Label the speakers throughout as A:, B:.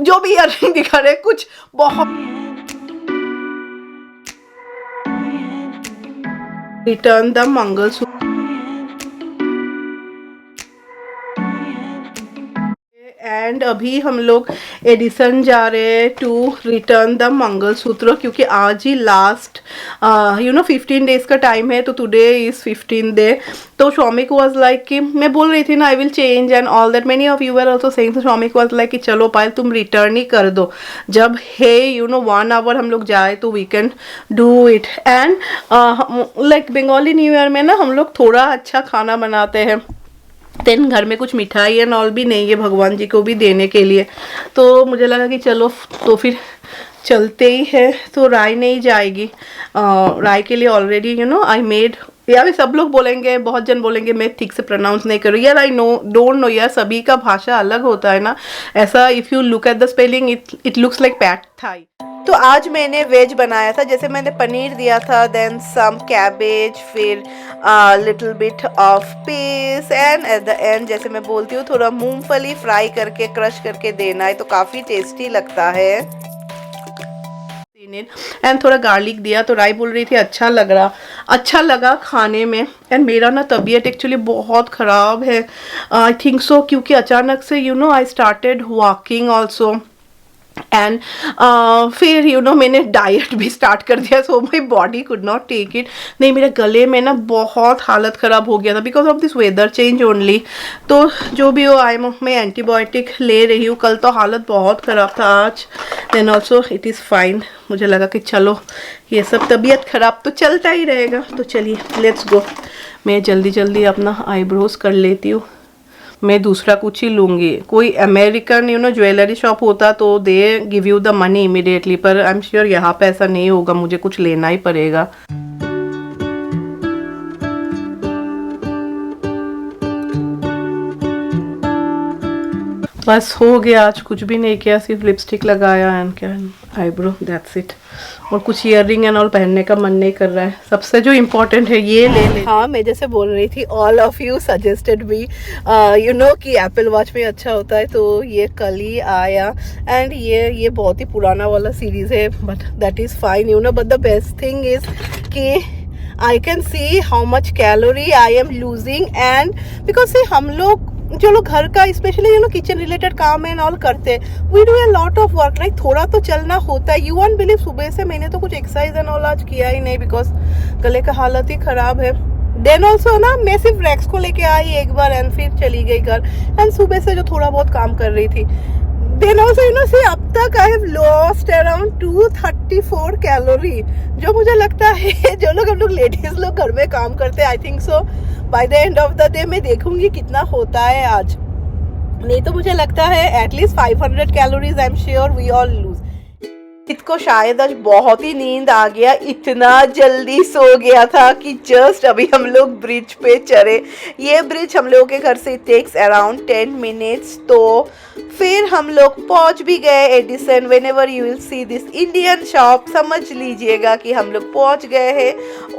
A: जो भी इयररिंग दिखा रहे कुछ बहुत। रिटर्न द मंगलसूत्र एंड अभी हम लोग एडिसन जा रहे हैं टू रिटर्न द मंगलसूत्र, क्योंकि आज ही लास्ट 15 डेज का टाइम है, तो टुडे इज़ 15 डे। तो शौमिक वाज लाइक कि मैं बोल रही थी ना I will change and all that, many of you are also saying, तो शौमिक वाज लाइक कि चलो पायल तुम रिटर्न ही कर दो, जब है 1 आवर हम लोग जाए तो we can do it. And like Bengali new year में ना हम लोग थोड़ा अच्छा खाना बनाते हैं, देन घर में कुछ मिठाई एंड ऑल भी नहीं है भगवान जी को भी देने के लिए, तो मुझे लगा कि चलो तो फिर चलते ही है। तो राय नहीं जाएगी, राय के लिए ऑलरेडी आई मेड, या भी सब लोग बोलेंगे, बहुत जन बोलेंगे मैं ठीक से प्रोनाउंस नहीं कर रही यार, आई नो डोंट नो यार, सभी का भाषा अलग होता है ना, ऐसा if you look at the spelling it looks like pad Thai. तो आज मैंने वेज बनाया था, जैसे मैंने पनीर दिया था, देन सम कैबेज, फिर little bit of peace and eight the and जैसे मैं बोलती हूँ थोड़ा मूंगफली फ्राई करके क्रश करके देना है, तो काफ़ी टेस्टी लगता है। एंड थोड़ा गार्लिक दिया, तो राई बोल रही थी अच्छा लगा खाने में। एंड मेरा ना तबीयत एक्चुअली बहुत ख़राब है, आई थिंक सो, क्योंकि अचानक से I started walking also and फिर मैंने डाइट भी स्टार्ट कर दिया, so my body could not take it. नहीं, मेरे गले में ना बहुत हालत ख़राब हो गया था because of this weather change only. तो जो भी हो मैं एंटीबायोटिक ले रही हूँ, कल तो हालत बहुत ख़राब था, आज then also it is fine. मुझे लगा कि चलो ये सब तबीयत ख़राब तो चलता ही रहेगा, तो चलिए लेट्स गो। मैं जल्दी जल्दी अपना आईब्रोज कर लेती हूँ, मैं दूसरा कुछ ही लूँगी। कोई अमेरिकन ज्वेलरी शॉप होता तो they give you the money immediately, पर आई एम श्योर यहाँ पे ऐसा नहीं होगा, मुझे कुछ लेना ही पड़ेगा। बस हो गया, आज कुछ भी नहीं किया, सिर्फ लिपस्टिक लगाया एंड क्या आईब्रो, दैट्स इट। और कुछ ईयररिंग एंड ऑल पहनने का मन नहीं कर रहा है। सबसे जो इम्पोर्टेंट है ये ले ले। हाँ, मैं जैसे बोल रही थी, all of you suggested me कि एप्पल वॉच में अच्छा होता है, तो ये कल ही आया एंड ये बहुत ही पुराना वाला सीरीज है, but that is fine but the best thing is कि I can see how much calorie I am losing and because से हम लोग जो लोग घर का स्पेशली किचन रिलेटेड काम एंड ऑल करते, we do a lot of work, like थोड़ा तो चलना होता है। यू वॉन्ट बिलीव, सुबह से मैंने तो कुछ एक्सरसाइज एंड ऑल आज किया ही नहीं बिकॉज गले का हालत ही खराब है। देन ऑल्सो ना मैं सिर्फ रैक्स को लेके आई एक बार एंड फिर चली गई घर, एंड सुबह से जो थोड़ा बहुत काम कर रही थी। देन ऑल्सो सी अब तक I have lost around 234 calorie, जो मुझे लगता है जो लोग हम लोग लेडीज लोग घर में काम करते हैं, I think so by the end of the day मैं देखूंगी कितना होता है आज, नहीं तो मुझे लगता है at least 500 calories I am sure we all lose. इसको शायद आज बहुत ही नींद आ गया, इतना जल्दी सो गया था कि जस्ट अभी हम लोग ब्रिज पे चढ़े। ये ब्रिज हम लोगों के घर से टेक्स अराउंड 10 मिनट्स, तो फिर हम लोग पहुंच भी गए Edison. When ever you will see this Indian shop समझ लीजिएगा कि हम लोग पहुंच गए हैं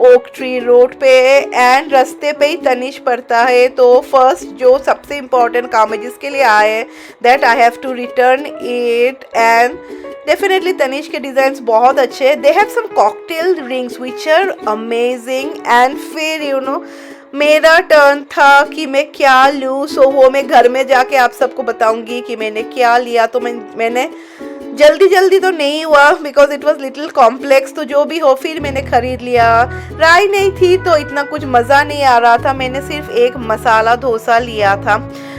A: ओक ट्री रोड पे, एंड रास्ते पे ही तनिष पड़ता है। तो फर्स्ट जो सबसे इम्पोर्टेंट काम है जिसके लिए आए हैं, that I have to return it and definitely Tanishq के डिज़ाइंस बहुत अच्छे हैं। They have some cocktail rings which are amazing and फिर मेरा टर्न था कि मैं क्या लूँ, सो वो मैं घर में जाके आप सबको बताऊंगी कि मैंने क्या लिया। तो मैंने जल्दी तो नहीं हुआ because it was little complex, तो जो भी हो फिर मैंने खरीद लिया। राय नहीं थी तो इतना कुछ मज़ा नहीं आ रहा था, मैंने सिर्फ एक मसाला डोसा लिया था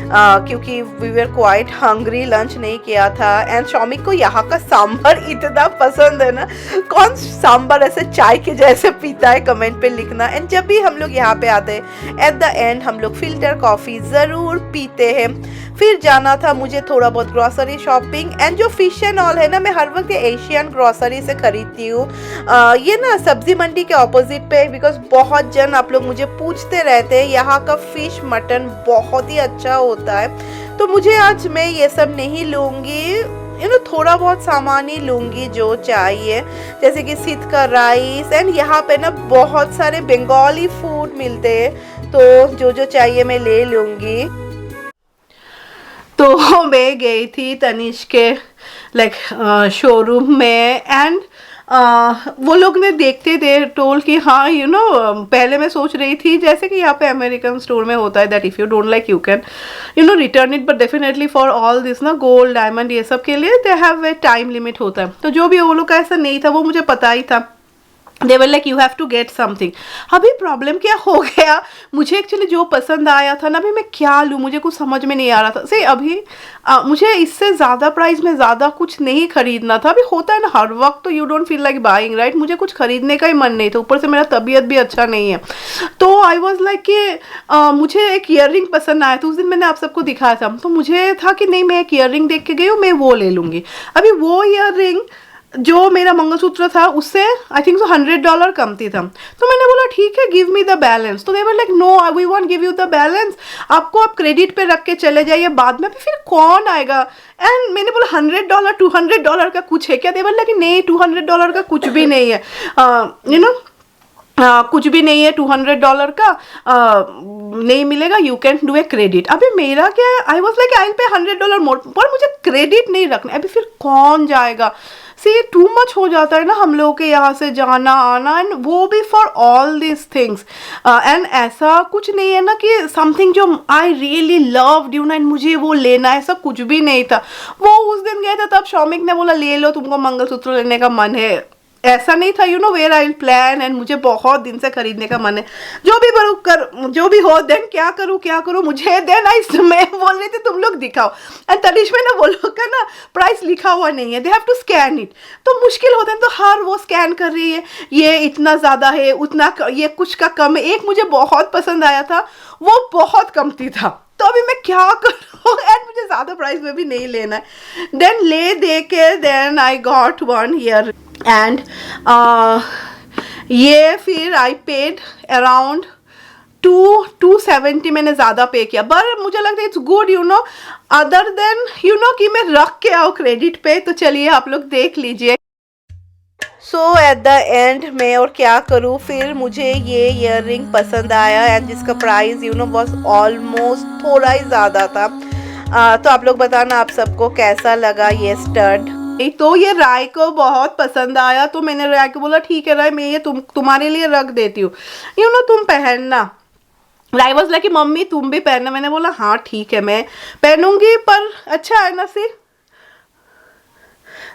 A: क्योंकि we were quite hungry, lunch नहीं किया था। एंड शौमिक को यहाँ का सांभर इतना पसंद है ना, कौन सांभर ऐसे चाय के जैसे पीता है कमेंट पे लिखना। एंड जब भी हम लोग यहाँ पे आते हैं एट द एंड हम लोग फिल्टर कॉफ़ी ज़रूर पीते हैं। फिर जाना था मुझे थोड़ा बहुत ग्रॉसरी शॉपिंग, एंड जो फिश एंड ऑल है ना, मैं हर वक्त एशियन ग्रॉसरी से खरीदती हूँ। ये ना सब्जी मंडी के ऑपोजिट पे, बिकॉज बहुत जन आप लोग मुझे पूछते रहते हैं, यहाँ का फिश मटन बहुत ही अच्छा होता है। तो मुझे आज मैं ये सब नहीं लूँगी, थोड़ा बहुत सामान ही लूँगी जो चाहिए, जैसे कि सित का राइस, एंड यहाँ पे ना बहुत सारे बंगाली फूड मिलते हैं, तो जो जो चाहिए मैं ले लूँगी। तो मैं गई थी तनिष्क के लाइक शोरूम में एंड वो लोग ने देखते थे टोल कि हाँ यू नो पहले मैं सोच रही थी जैसे कि यहाँ पे अमेरिकन स्टोर में होता है that if you don't like you can you know return it, but definitely for all this ना गोल्ड डायमंड ये सब के लिए they have a time limit होता है। तो जो भी वो लोग का ऐसा नहीं था, वो मुझे पता ही था। They were like you have to get something. अभी प्रॉब्लम क्या हो गया, मुझे एक्चुअली जो पसंद आया था ना, अभी मैं क्या लूँ मुझे कुछ समझ में नहीं आ रहा था। से अभी मुझे इससे ज़्यादा प्राइस में ज़्यादा कुछ नहीं खरीदना था। अभी होता है ना हर वक्त तो you don't feel like buying right, मुझे कुछ खरीदने का ही मन नहीं था, ऊपर से मेरा तबीयत भी अच्छा नहीं है। तो आई वॉज लाइक कि मुझे एक ईयर रिंग पसंद आया था, उस दिन मैंने आप सबको दिखाया था, तो मुझे था कि नहीं मैं एक ईयर रिंग देख के गई हूँ, मैं वो ले लूँगी। अभी वो ईयर रिंग जो मेरा मंगलसूत्र था उससे आई थिंक सो $100 कमती था। तो मैंने बोला ठीक है गिव मी द बैलेंस। तो they were like no we won't give you the balance, आपको आप क्रेडिट पे रख के चले जाइए, बाद में फिर कौन आएगा। एंड मैंने बोला $100 $200 का कुछ है क्या? दे वर लाइक नहीं $200 का कुछ भी नहीं है, यू नो कुछ भी नहीं है $200 का नहीं मिलेगा, you can do a credit. अभी मेरा क्या है, I was like I will pay $100 मोर, पर मुझे क्रेडिट नहीं रखना। अभी फिर कौन जाएगा? सी टू मच हो जाता है ना हम लोगों के यहाँ से जाना आना, एंड वो भी for all this things. And ऐसा कुछ नहीं है ना कि समथिंग जो आई रियली लव्ड यू ना एंड मुझे वो लेना है, ऐसा कुछ भी नहीं था। वो उस दिन गए थे तब शौमिक ने बोला ले लो तुमको मंगलसूत्र लेने का मन है, ऐसा नहीं था you know where I plan, and मुझे बहुत दिन से खरीदने का मन है। जो भी हो देन क्या करूँ मुझे देन आई मैं बोल रही थी तुम लोग दिखाओ, एंड तनिष में ना वो लोग का ना प्राइस लिखा हुआ नहीं है, they have to scan it, तो मुश्किल होता है। तो हर वो स्कैन कर रही है, ये इतना ज़्यादा है उतना ये कुछ का कम है। एक मुझे बहुत पसंद आया था, वो बहुत कमती था, तो अभी मैं क्या करूँ एंड मुझे ज़्यादा प्राइस में भी नहीं लेना है। देन ले दे के then I got one ear and ये फिर आई पेड अराउंड 270 मैंने ज़्यादा पे किया, पर मुझे लगता है it's good you know, other than you no कि मैं रख के आओ क्रेडिट पे। तो चलिए आप लोग देख लीजिए। सो एट द एंड मैं और क्या करूँ, फिर मुझे ये ईयर रिंग पसंद आया एंड जिसका प्राइस यू नो बस ऑलमोस्ट थोड़ा ही ज़्यादा था। तो आप लोग बताना आप सबको कैसा लगा ये स्टड। तो ये राय को बहुत पसंद आया, तो मैंने राय को बोला ठीक है राय मैं ये तुम्हारे लिए रख देती हूँ, यू नो तुम पहनना। राय वाज लाइक कि मम्मी तुम भी पहनना। मैंने बोला हाँ ठीक है मैं पहनूंगी, पर अच्छा है ना सी।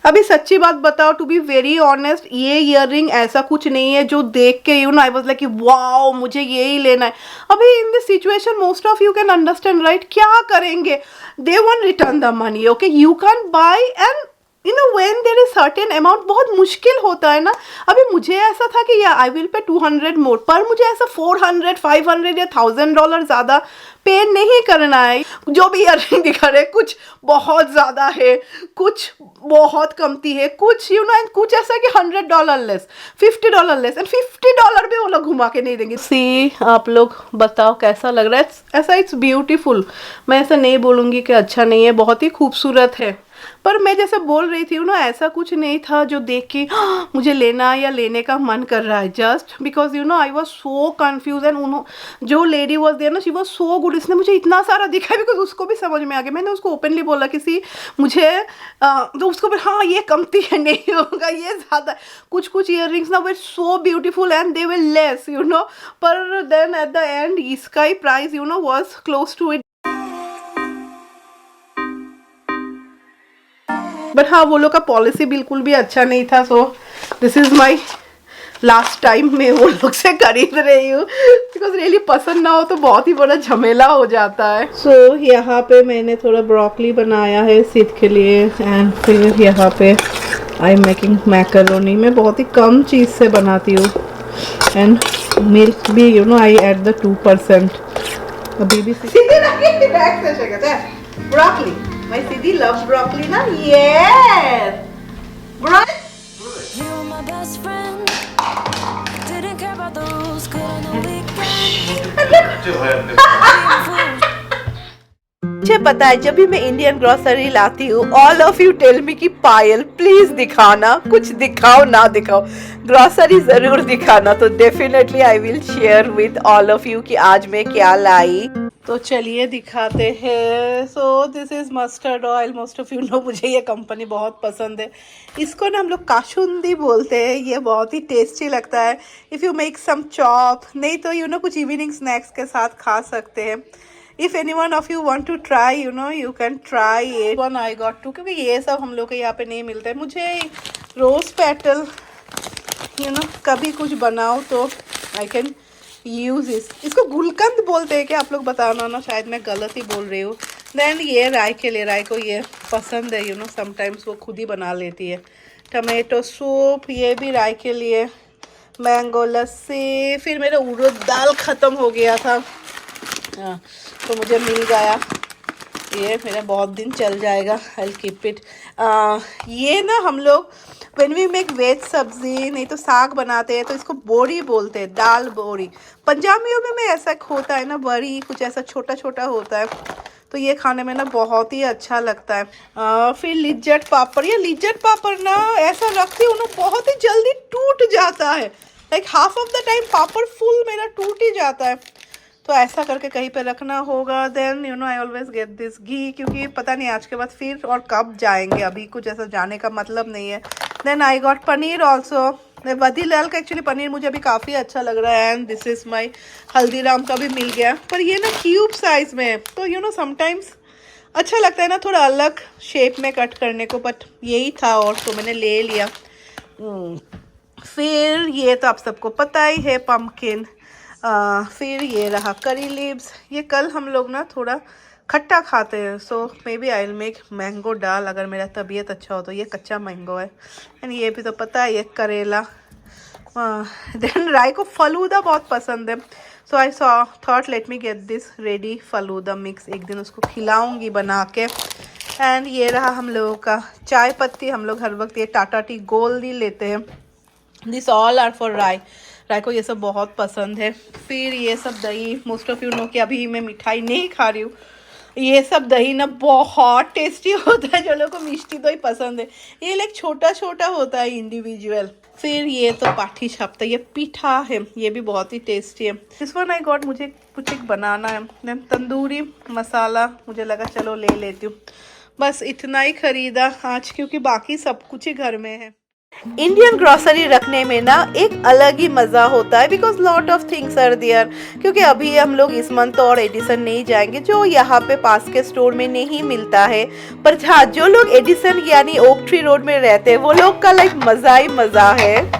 A: अभी सच्ची बात बताओ टू बी वेरी ऑनेस्ट, ये ईयर रिंग ऐसा कुछ नहीं है जो देख के you know I was like wow मुझे ये ही लेना है। अभी in this situation most of you can understand right, क्या करेंगे, they want return the money okay, you can buy and you know when there is certain amount, बहुत मुश्किल होता है ना। अभी मुझे ऐसा था कि या आई विल पे 200 मोर, पर मुझे ऐसा 400 500 या $1000 ज़्यादा पे नहीं करना है। जो भी ईयरिंग दिखा रहे कुछ बहुत ज़्यादा है, कुछ बहुत कमती है, कुछ यू नो एंड कुछ ऐसा कि $100 लेस, $50 लेस, एंड $50 भी वो लोग घुमा के नहीं देंगे। सी आप लोग बताओ कैसा लग रहा है? ऐसा इट्स ब्यूटीफुल, मैं ऐसा नहीं बोलूँगी कि अच्छा नहीं है, बहुत ही खूबसूरत है। पर मैं जैसे बोल रही थी ना ऐसा कुछ नहीं था जो देख के मुझे लेना या लेने का मन कर रहा है, just because you know I was so confuse and उन्होंने जो लेडी वॉज देयर ना शी वॉज सो गुड, इसने मुझे इतना सारा दिखाया बिकॉज उसको भी समझ में आ गया। मैंने उसको ओपनली बोला किसी मुझे तो उसको भी हाँ ये कमती है नहीं होगा ये ज़्यादा, कुछ ईयर रिंग्स ना वे so beautiful and they were less you know, पर देन एट द एंड इसका ही price you know was close to it. But हाँ वो लोग का पॉलिसी बिल्कुल भी अच्छा नहीं था। So this is my last time मैं वो लोग से खरीद रही हूँ, बिकॉज रियली पसंद ना हो तो बहुत ही बड़ा झमेला हो जाता है। सो यहाँ पे मैंने थोड़ा ब्रोकली बनाया है सिद के लिए, एंड फिर यहाँ पे आई एम मेकिंग मैकरोनी। मैं बहुत ही कम चीज़ से बनाती हूँ, एंड मिल्क भी you know I add the 2%। अभी भी broccoli My Siddhi loves broccoli na? Yes! You were my best friend. Didn't care about the rules, good on the weekend. मुझे पता है जब भी मैं इंडियन ग्रोसरी लाती हूँ all of you tell me कि पायल प्लीज दिखाना, कुछ दिखाओ ना दिखाओ ग्रोसरी जरूर दिखाना। तो definitely I will share with all of you कि आज मैं क्या लाई। तो चलिए दिखाते हैं। So this is mustard oil, most of you know मुझे ये कंपनी बहुत पसंद है। इसको ना हम लोग काशुंदी बोलते हैं। ये बहुत ही टेस्टी लगता है। If you make some chop, नहीं तो यू नो कुछ इवनिंग स्नैक्स के साथ खा सकते हैं। If anyone of you want to try, you know you can try it. One I got two, क्योंकि ये सब हम लोग के यहाँ पे नहीं मिलता है। मुझे रोज़ पेटल यू नो कभी कुछ बनाओ तो आई कैन यूज इसको गुलकंद बोलते हैं क्या आप लोग बताना ना, शायद मैं गलत ही बोल रही हूँ। देन ये राय के लिए, राय को ये पसंद है, यू नो समटाइम्स वो खुद ही बना लेती है। टमाटो सूप, ये भी राय के लिए। मैंगो लस्सी। फिर मेरा उड़द दाल ख़त्म हो गया था, तो मुझे मिल गया। ये मेरा बहुत दिन चल जाएगा, आई कीप इट। ये ना हम लोग व्हेन वी मेक वेज सब्जी, नहीं तो साग बनाते हैं तो इसको बोरी बोलते हैं, दाल बोरी। पंजाबियों में ऐसा होता है ना, बड़ी कुछ ऐसा छोटा छोटा होता है, तो ये खाने में ना बहुत ही अच्छा लगता है। फिर लिज्जत पापड़। ये लिज्जत पापड़ ना ऐसा रखती हूँ ना बहुत ही जल्दी टूट जाता है। Like half of the time papad full मेरा टूट ही जाता है, तो ऐसा करके कहीं पे रखना होगा। Then you know I always get this ghee, क्योंकि पता नहीं आज के बाद फिर और कब जाएंगे, अभी कुछ ऐसा जाने का मतलब नहीं है। Then I got paneer also. Vadilal का एक्चुअली पनीर मुझे अभी काफ़ी अच्छा लग रहा है। And this is my Haldiram का भी मिल गया, पर ये ना क्यूब साइज़ में है, तो यू नो समटाइम्स अच्छा लगता है ना थोड़ा अलग शेप में कट करने को, बट यही था और तो मैंने ले लिया। फिर ये तो आप सबको पता ही है, पम्पकिन। फिर ये रहा करी लीव्स। ये कल हम लोग ना थोड़ा खट्टा खाते हैं, so maybe I will make mango dal, अगर मेरा तबीयत अच्छा हो तो। ये कच्चा मैंगो है। एंड ये भी तो पता है, ये करेला। देन राय को फलूदा बहुत पसंद है, so I thought let me get this ready falooda mix, एक दिन उसको खिलाऊंगी बना के। एंड ये रहा हम लोगों का चाय पत्ती। हम लोग हर वक्त ये टाटा टी गोल्ड ही लेते हैं। दिस ऑल आर फॉर राय। राय को ये सब बहुत पसंद है। फिर ये सब दही, मोस्ट ऑफ यू नो कि अभी मैं मिठाई नहीं खा रही हूँ। ये सब दही ना बहुत टेस्टी होता है, जो लोगों को मिष्टी दही पसंद है। ये लाइक छोटा छोटा होता है इंडिविजुअल। फिर ये तो पाठी छापता, ये पीठा है, ये भी बहुत ही टेस्टी है। दिस वन आई गॉट, मुझे कुछ एक बनाना है। देन तंदूरी मसाला, मुझे लगा चलो ले लेती हूँ। बस इतना ही खरीदा आज, क्योंकि बाकी सब कुछ ही घर में है। इंडियन ग्रोसरी रखने में ना एक अलग ही मज़ा होता है, because lot of things are there. क्योंकि अभी हम लोग इस मंथ और एडिसन नहीं जाएंगे, जो यहाँ पे पास के स्टोर में नहीं मिलता है। पर हाँ, जो लोग एडिसन यानी ओक ट्री रोड में रहते हैं, वो लोग का लाइक मज़ा ही मज़ा है।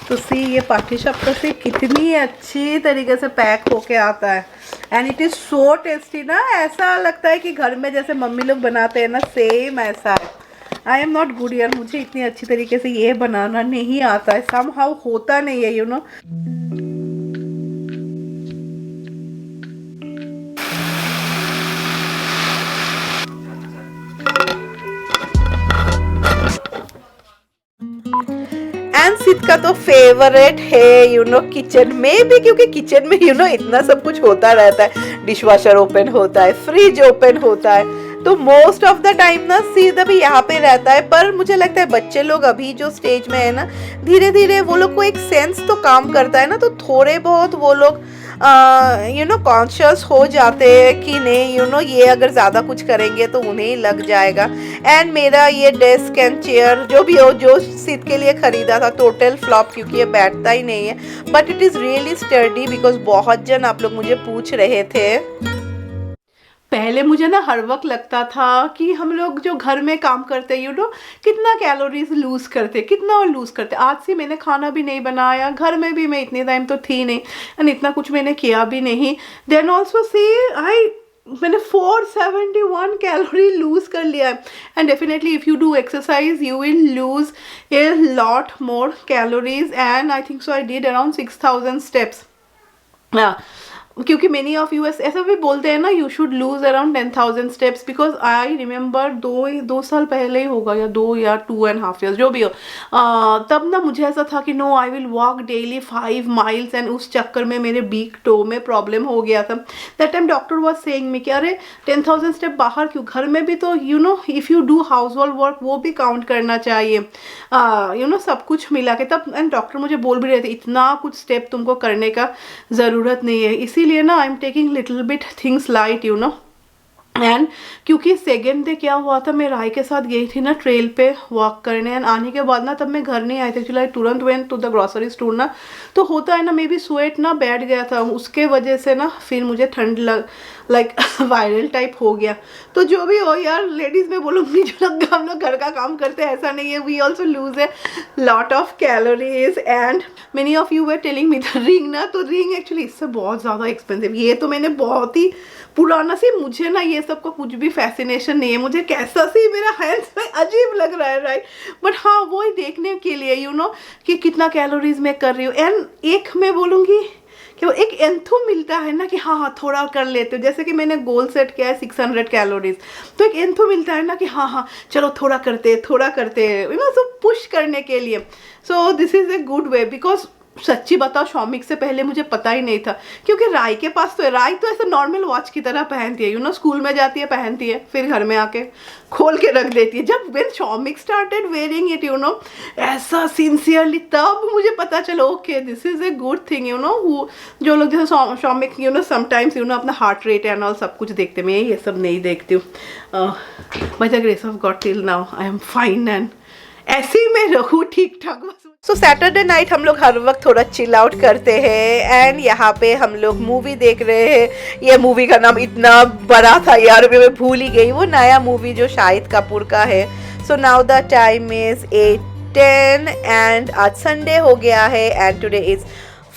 A: तो सी ये पाठीशक्कर से कितनी अच्छी तरीके से पैक होके आता है। And it is so tasty ना, ऐसा लगता है कि घर में जैसे मम्मी लोग बनाते हैं ना, सेम ऐसा है। आई एम नॉट गुड यार, मुझे इतनी अच्छी तरीके से ये बनाना नहीं आता है, सम हाउ होता नहीं है, यू नो। सिद का तो फेवरेट है यू नो किचन में भी, क्योंकि किचन में यू नो इतना सब कुछ होता रहता है। डिशवॉशर ओपन होता है, फ्रिज ओपन होता है, तो मोस्ट ऑफ द टाइम ना सिद अभी यहाँ पे रहता है। पर मुझे लगता है बच्चे लोग अभी जो स्टेज में है ना, धीरे धीरे वो लोग को एक सेंस तो काम करता है ना, तो थोड़े बहुत वो लोग यू नो कॉन्शियस हो जाते हैं कि नहीं यू नो ये अगर ज़्यादा कुछ करेंगे तो उन्हें ही लग जाएगा। एंड मेरा ये डेस्क एंड चेयर जो भी हो, जो सिद के लिए ख़रीदा था, टोटल फ्लॉप, क्योंकि ये बैठता ही नहीं है। But it is really sturdy, because बहुत जन आप लोग मुझे पूछ रहे थे। पहले मुझे ना हर वक्त लगता था कि हम लोग जो घर में काम करते यू नो कितना कैलोरीज लूज़ करते, कितना और लूज़ करते। आज से मैंने खाना भी नहीं बनाया, घर में भी मैं इतने टाइम तो थी नहीं, एंड इतना कुछ मैंने किया भी नहीं। देन ऑल्सो सी मैंने 471 कैलोरी लूज़ कर लिया है। And definitely if you do exercise you will lose a lot more calories. And I think so I did around 6000 steps. क्योंकि मेनी ऑफ यूएस ऐसा भी बोलते हैं ना, you should lose around 10,000 steps, because I remember 2 साल पहले ही होगा, या 2.5 years जो भी हो, तब ना मुझे ऐसा था कि no I will walk daily 5 miles, and उस चक्कर में मेरे बीक टो में प्रॉब्लम हो गया था। That time doctor was saying me कि अरे 10,000 स्टेप बाहर क्यों, घर में भी तो you know if you do house hold work वो भी काउंट करना चाहिए, यू नो सब कुछ मिला के तब। एंड डॉक्टर मुझे बोल भी रहे थे इतना कुछ स्टेप तुमको करने का ज़रूरत नहीं है, इसीलिए ना I am taking little bit things light, you know. And क्योंकि सेकेंड डे क्या हुआ था, मैं राय के साथ गई थी ना ट्रेल पे वॉक करने, एंड आने के बाद ना तब मैं घर नहीं आई थी एक्चुअली, आई तुरंत went to the grocery store ना, तो होता है ना मे बी स्वेट ना बैठ गया था, उसके वजह से ना फिर मुझे ठंड लाइक वायरल टाइप हो गया। तो जो भी हो यार, लेडीज़ में बोलूँगी जो लोग हम लोग घर का काम करते हैं ऐसा नहीं है, we also lose a lot of calories. And many of you were telling me the ring ना, तो रिंग एक्चुअली इससे बहुत ज़्यादा एक्सपेंसिव, ये तो मैंने बहुत ही पुराना सी, मुझे ना ये सब का कुछ भी फैसिनेशन नहीं है, मुझे कैसा सी मेरा हैंड्स में अजीब लग रहा है, राइट। बट हाँ वो ही देखने के लिए यू नो कि कितना कैलोरीज मैं कर रही हूँ। एंड एक मैं बोलूँगी कि वो एक एंथो मिलता है ना कि हाँ थोड़ा कर लेते हो, जैसे कि मैंने गोल सेट किया है 600 कैलोरीज, तो एक एंथो मिलता है ना कि हाँ चलो थोड़ा करते यू नो, तो पुश करने के लिए। So this is a good way, because सच्ची बताओ शॉमिक से पहले मुझे पता ही नहीं था, क्योंकि राय के पास तो है, राय तो ऐसे नॉर्मल वॉच की तरह पहनती है, यू नो स्कूल में जाती है पहनती है, फिर घर में आके खोल के रख देती है। जब when Shomik started wearing it you know ऐसा सिंसियरली, तब मुझे पता चला okay this is a good thing, you know. जो लोग जैसे Shomik you know sometimes you know अपना हार्ट रेट एंड ऑल सब कुछ देखते, मैं ये सब नहीं देखती हूँ। By the grace of God till now I am fine, and ऐसे ही मैं रहूँ ठीक ठाक बस। सो सैटरडे नाइट हम लोग हर वक्त थोड़ा चिल आउट करते हैं, एंड यहाँ पे हम लोग मूवी देख रहे हैं। ये मूवी का नाम इतना बड़ा था यार, मैं भूल ही गई, वो नया मूवी जो शाहिद कपूर का है। So now the time is 8:10 and आज संडे हो गया है, एंड टुडे इज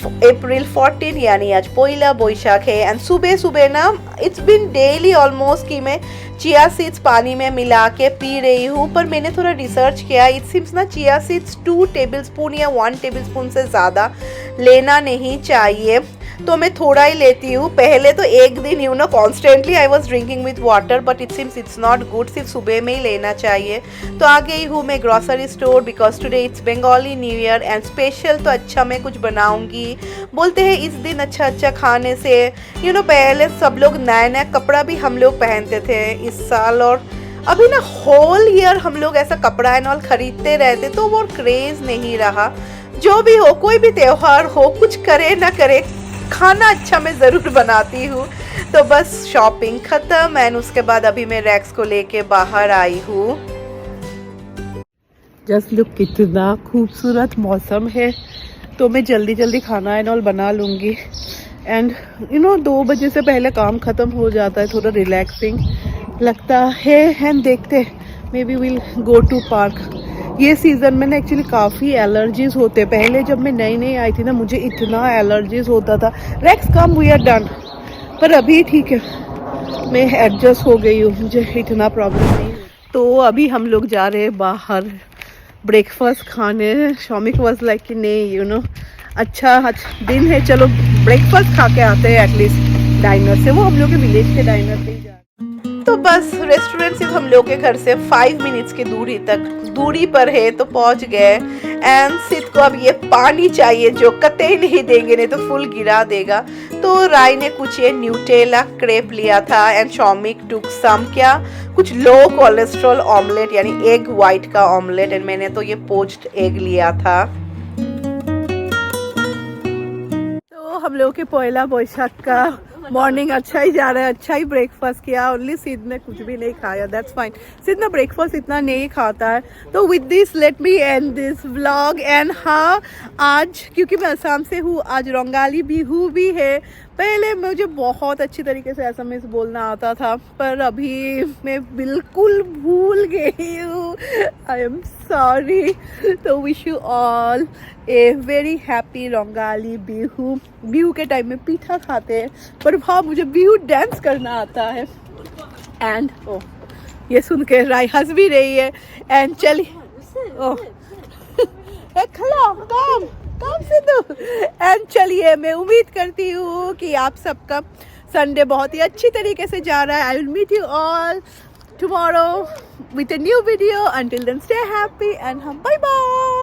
A: April 14 यानी आज पोइला बोईशाख है। एंड सुबह सुबह ना इट्स बिन डेली ऑलमोस्ट कि मैं चिया सीड्स पानी में मिला के पी रही हूँ, पर मैंने थोड़ा रिसर्च किया, इट सिम्स ना चिया सीड्स 2 टेबलस्पून या 1 टेबलस्पून से ज़्यादा लेना नहीं चाहिए, तो मैं थोड़ा ही लेती हूँ। पहले तो एक दिन you know constantly I was drinking with water, but it seems it's not good, सिर्फ सुबह में ही लेना चाहिए। तो आ गई हूँ मैं grocery store, because today it's Bengali new year and special तो अच्छा मैं कुछ बनाऊँगी। बोलते हैं इस दिन अच्छा खाने से यू नो, पहले सब लोग नया नया कपड़ा भी हम लोग पहनते थे इस साल, और अभी ना होल ईयर हम लोग ऐसा कपड़ा एंड ऑल खरीदते रहते, तो वो क्रेज नहीं रहा। जो भी हो, कोई भी त्योहार हो, कुछ करे ना करे, खाना अच्छा मैं ज़रूर बनाती हूँ। तो बस शॉपिंग ख़त्म, एंड उसके बाद अभी मैं रैक्स को लेके बाहर आई हूँ। जस्ट लुक कितना खूबसूरत मौसम है, तो मैं जल्दी जल्दी खाना एंड ऑल बना लूँगी, एंड यू नो 2 बजे से पहले काम ख़त्म हो जाता है, थोड़ा रिलैक्सिंग लगता है। एंड देखते maybe will go to park. ये सीज़न में ना एक्चुअली काफ़ी एलर्जीज होते हैं, पहले जब मैं नई आई थी ना मुझे इतना एलर्जीज होता था। Rex come we are done, पर अभी ठीक है, मैं एडजस्ट हो गई हूँ, मुझे इतना प्रॉब्लम नहीं। तो अभी हम लोग जा रहे हैं बाहर ब्रेकफास्ट खाने। शॉमिक वॉज लाइक कि नहीं यू नो अच्छा दिन है, चलो ब्रेकफास्ट खा के आते हैं एटलीस्ट डाइनर से, वो हम लोग के विलेज के डाइनर पे ही जा। तो बस रेस्टोरेंट सिर्फ हम लोग के घर से 5 मिनट्स की दूरी पर है, तो पहुंच गए। एंड सिद्ध को अब ये पानी चाहिए जो कतई नहीं देंगे, नहीं तो फुल गिरा देगा। तो राय ने कुछ ये न्यूटेला क्रेप लिया था, एंड शॉमिक टुक सम कुछ लो कोलेस्ट्रॉल ऑमलेट यानी एग वाइट का ऑमलेट, एंड मैंने तो ये पोच्ड एग लिया था। तो हम लोग के पोइला बोईशाख का मॉर्निंग अच्छा ही जा रहा है, अच्छा ही ब्रेकफास्ट किया। ओनली सिद्ध ने कुछ भी नहीं खाया, दैट्स फाइन, सिद्ध ना ब्रेकफास्ट इतना नहीं खाता है। तो with this let me and this vlog. And हाँ, आज क्योंकि मैं असम से हूँ, आज रंगाली बिहू भी है। पहले मुझे बहुत अच्छी तरीके से असमीज बोलना आता था, पर अभी मैं बिल्कुल भूल गई हूँ, आई एम सॉरी। तो wish you all a very happy Rongali Bihu. Bihu के टाइम में पीठा खाते हैं, पर हाँ मुझे बिहू डांस करना आता है। एंड ओ ये सुन के राय हंस भी रही है। एंड चलिए ओ खला काम काम सिद्धू। एंड चलिए, मैं उम्मीद करती हूँ कि आप सबका संडे बहुत ही अच्छी तरीके से जा रहा है। I will meet you all tomorrow with a new video. Until then stay happy and हम बाय बाय।